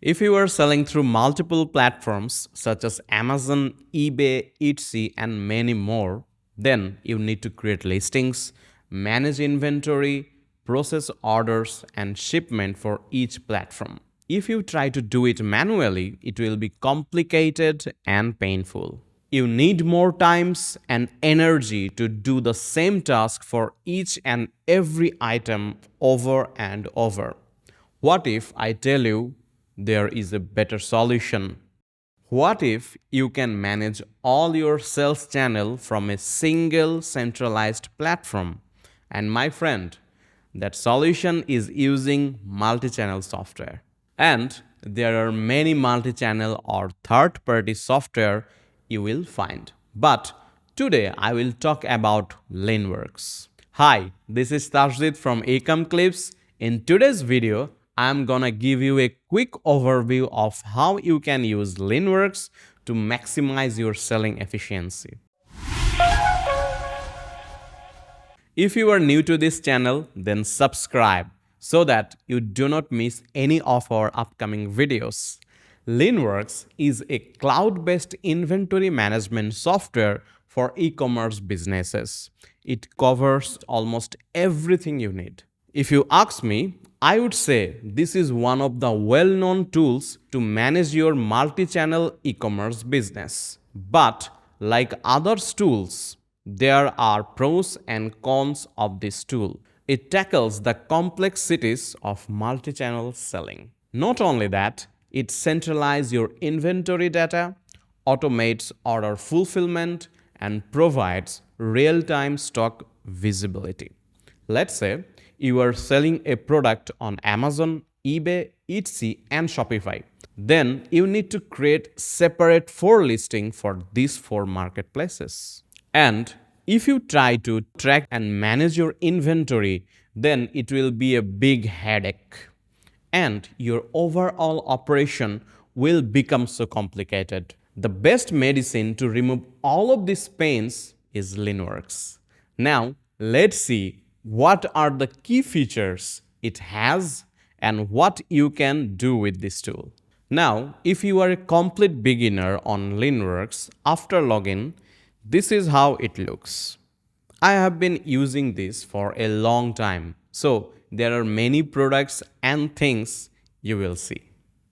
If you are selling through multiple platforms such as Amazon, eBay, Etsy, and many more, then you need to create listings, manage inventory, process orders, and shipment for each platform. If you try to do it manually, it will be complicated and painful. You need more times and energy to do the same task for each and every item over and over. What if I tell you there is a better solution? What if you can manage all your sales channel from a single centralized platform? And my friend, that solution is using multi-channel software. And there are many multi-channel or third-party software you will find. But today I will talk about Linnworks. Hi, this is Tajid from Ecomclips. In today's video, I'm gonna give you a quick overview of how you can use Linnworks to maximize your selling efficiency. If you are new to this channel, then subscribe so that you do not miss any of our upcoming videos. Linnworks is a cloud-based inventory management software for e-commerce businesses. It covers almost everything you need. If you ask me, I would say this is one of the well-known tools to manage your multi-channel e-commerce business. But like other tools, there are pros and cons of this tool. It tackles the complexities of multi-channel selling. Not only that, it centralizes your inventory data, automates order fulfillment, and provides real-time stock visibility. Let's say you are selling a product on Amazon, eBay, Etsy, and Shopify. Then you need to create separate 4 listings for these 4 marketplaces. And if you try to track and manage your inventory, then it will be a big headache. And your overall operation will become so complicated. The best medicine to remove all of these pains is Linnworks. Now, let's see what are the key features it has and what you can do with this tool. Now, if you are a complete beginner on Linnworks, after login, this is how it looks. I have been using this for a long time, so there are many products and things you will see.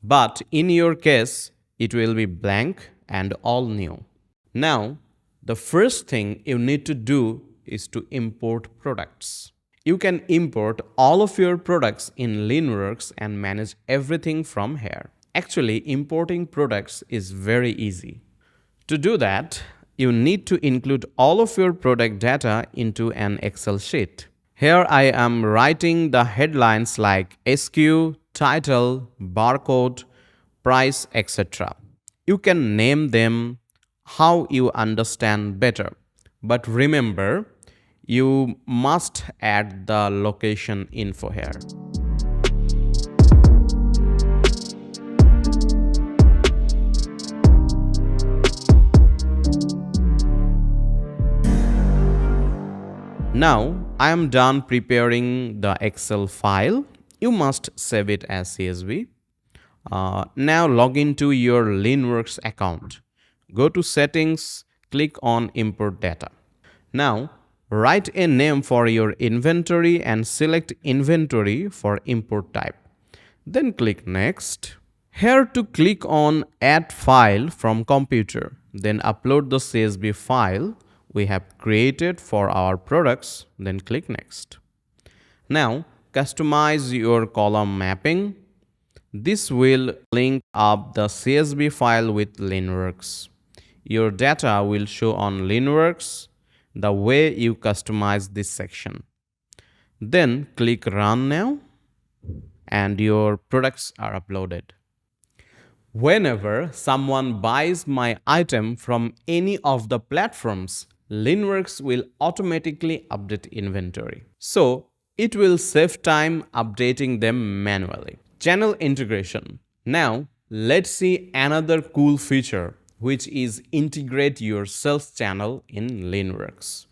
But in your case, it will be blank and all new. Now, the first thing you need to do is to import products. You can import all of your products in Linnworks and manage everything from here. Actually, importing products is very easy. To do that, you need to include all of your product data into an Excel sheet. Here I am writing the headlines like SKU, title, barcode, price, etc. You can name them how you understand better. But remember, you must add the location info here. Now, I am done preparing the Excel file. You must save it as CSV. Now log into your Linnworks account. Go to settings, click on import data. Now, write a name for your inventory and select inventory for import type. Then click next. Here to click on add file from computer. Then upload the CSV file we have created for our products, then click next. Now, customize your column mapping. This will link up the CSV file with Linnworks. Your data will show on Linnworks the way you customize this section. Then click Run now, and your products are uploaded. Whenever someone buys my item from any of the platforms, Linnworks will automatically update inventory. So it will save time updating them manually. Channel integration. Now let's see another cool feature, which is integrate your sales channel in Linnworks.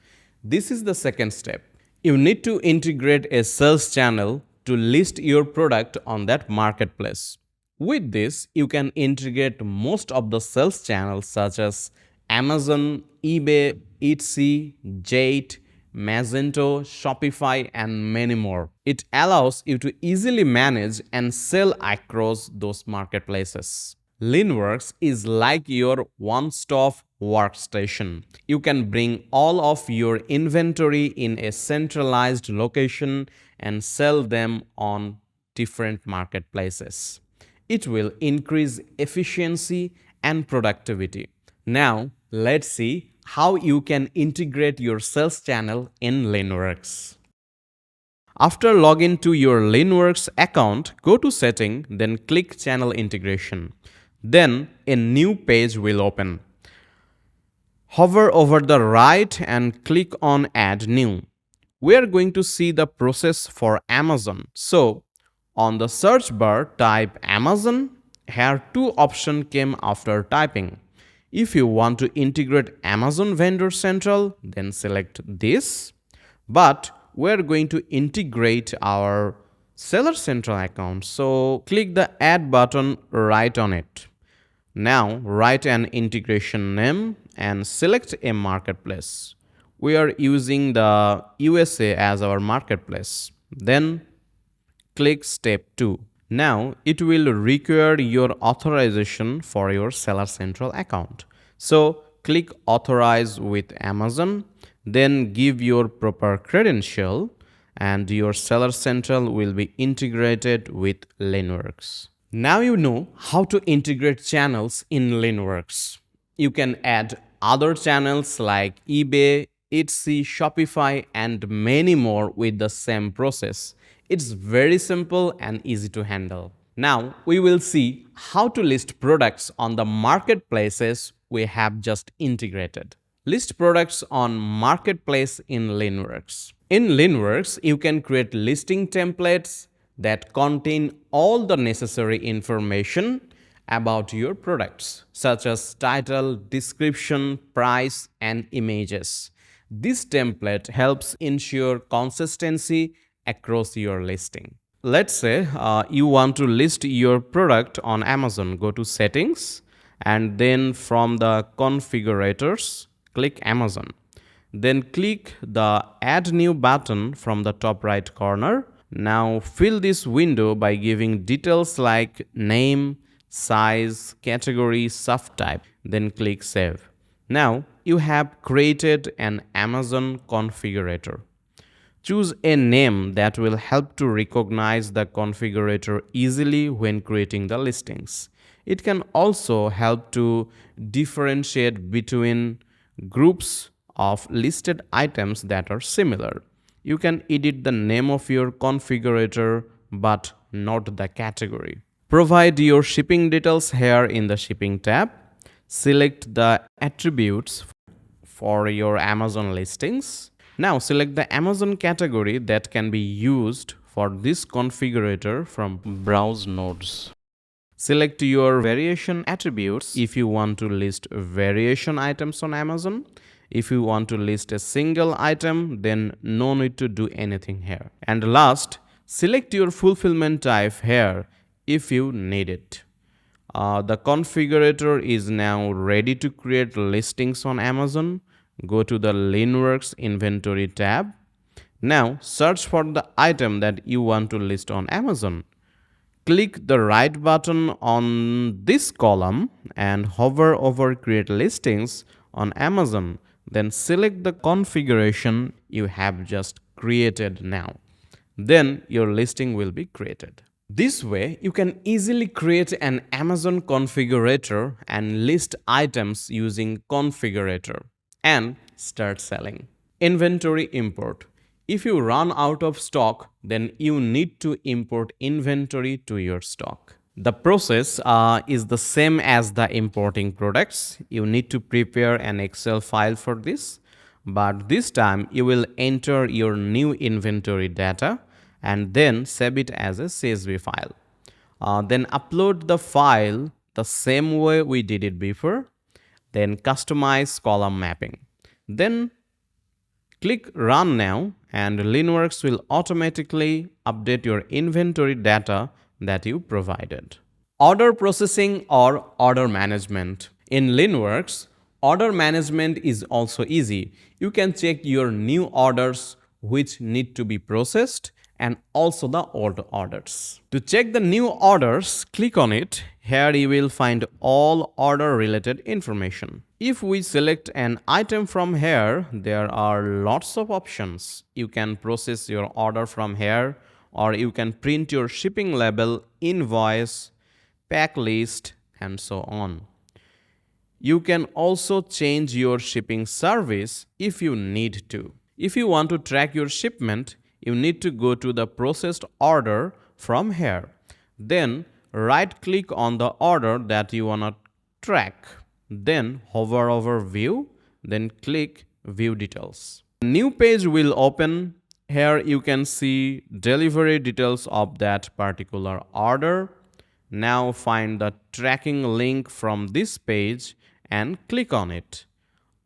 This is the second step. You need to integrate a sales channel to list your product on that marketplace. With this, you can integrate most of the sales channels such as Amazon, eBay, Etsy, Jade, Magento, Shopify, and many more. It allows you to easily manage and sell across those marketplaces. Linnworks is like your one-stop workstation. You can bring all of your inventory in a centralized location and sell them on different marketplaces. It will increase efficiency and productivity. Now, let's see how you can integrate your sales channel in Linnworks. After login to your Linnworks account, go to Setting, then click Channel Integration. Then a new page will open. Hover over the right and click on Add New. We are going to see the process for Amazon. So, on the search bar, type Amazon. Here, two options came after typing. If you want to integrate Amazon Vendor Central, then select this. But we're going to integrate our Seller Central account. So, click the Add button right on it. Now, write an integration name and select a marketplace. We are using the USA as our marketplace. Then click step 2. Now it will require your authorization for your Seller Central account. So click authorize with Amazon, then give your proper credential and your Seller Central will be integrated with Linnworks. Now you know how to integrate channels in Linnworks. You can add other channels like eBay, Etsy, Shopify, and many more with the same process. It's very simple and easy to handle. Now we will see how to list products on the marketplaces we have just integrated. List products on marketplace in Linnworks. In Linnworks, you can create listing templates that contain all the necessary information about your products, such as title, description, price, and images. This template helps ensure consistency across your listing. Let's say you want to list your product on Amazon. Go to Settings and then from the Configurators, click Amazon. Then click the Add New button from the top right corner. Now fill this window by giving details like name, size, category, subtype. Then click Save. Now you have created an Amazon configurator. Choose a name that will help to recognize the configurator easily when creating the listings. It can also help to differentiate between groups of listed items that are similar. You can edit the name of your configurator but not the category. Provide your shipping details here in the Shipping tab. Select the attributes for your Amazon listings. Now select the Amazon category that can be used for this configurator from Browse Nodes. Select your variation attributes if you want to list variation items on Amazon. If you want to list a single item, then no need to do anything here. And last, select your fulfillment type here if you need it. The configurator is now ready to create listings on Amazon. Go to the Linnworks Inventory tab. Now search for the item that you want to list on Amazon. Click the right button on this column and hover over Create Listings on Amazon. Then select the configuration you have just created now. Then your listing will be created. This way, you can easily create an Amazon configurator and list items using configurator and start selling. Inventory import. If you run out of stock, then you need to import inventory to your stock. The process is the same as the importing products. You need to prepare an Excel file for this, but this time you will enter your new inventory data and then save it as a CSV file. Then upload the file the same way we did it before. Then customize column mapping. Then click Run Now and Linnworks will automatically update your inventory data that you provided. Order processing or order management. In Linnworks, order management is also easy. You can check your new orders which need to be processed and also the old orders. To check the new orders, click on it. Here you will find all order related information. If we select an item from here, there are lots of options. You can process your order from here, or you can print your shipping label, invoice, pack list, and so on. You can also change your shipping service if you need to. If you want to track your shipment, you need to go to the processed order from here. Then right click on the order that you want to track. Then hover over view, then click view details. A new page will open. Here you can see delivery details of that particular order. Now find the tracking link from this page and click on it.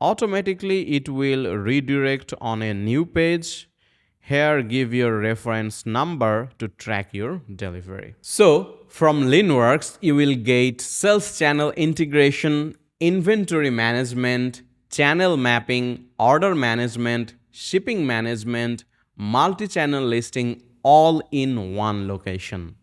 Automatically it will redirect on a new page. Here give your reference number to track your delivery. So from Linnworks you will get sales channel integration, inventory management, channel mapping, order management, shipping management, multi-channel listing all in one location.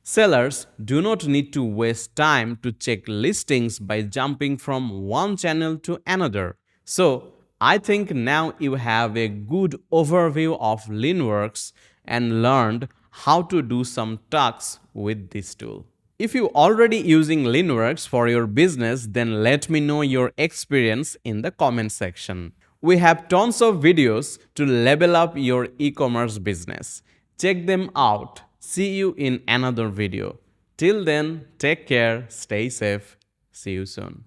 Sellers do not need to waste time to check listings by jumping from one channel to another. So, I think now you have a good overview of Linnworks and learned how to do some tasks with this tool. If you already using Linnworks for your business, then let me know your experience in the comment section. We have tons of videos to level up your e-commerce business. Check them out. See you in another video. Till then, take care, stay safe. See you soon.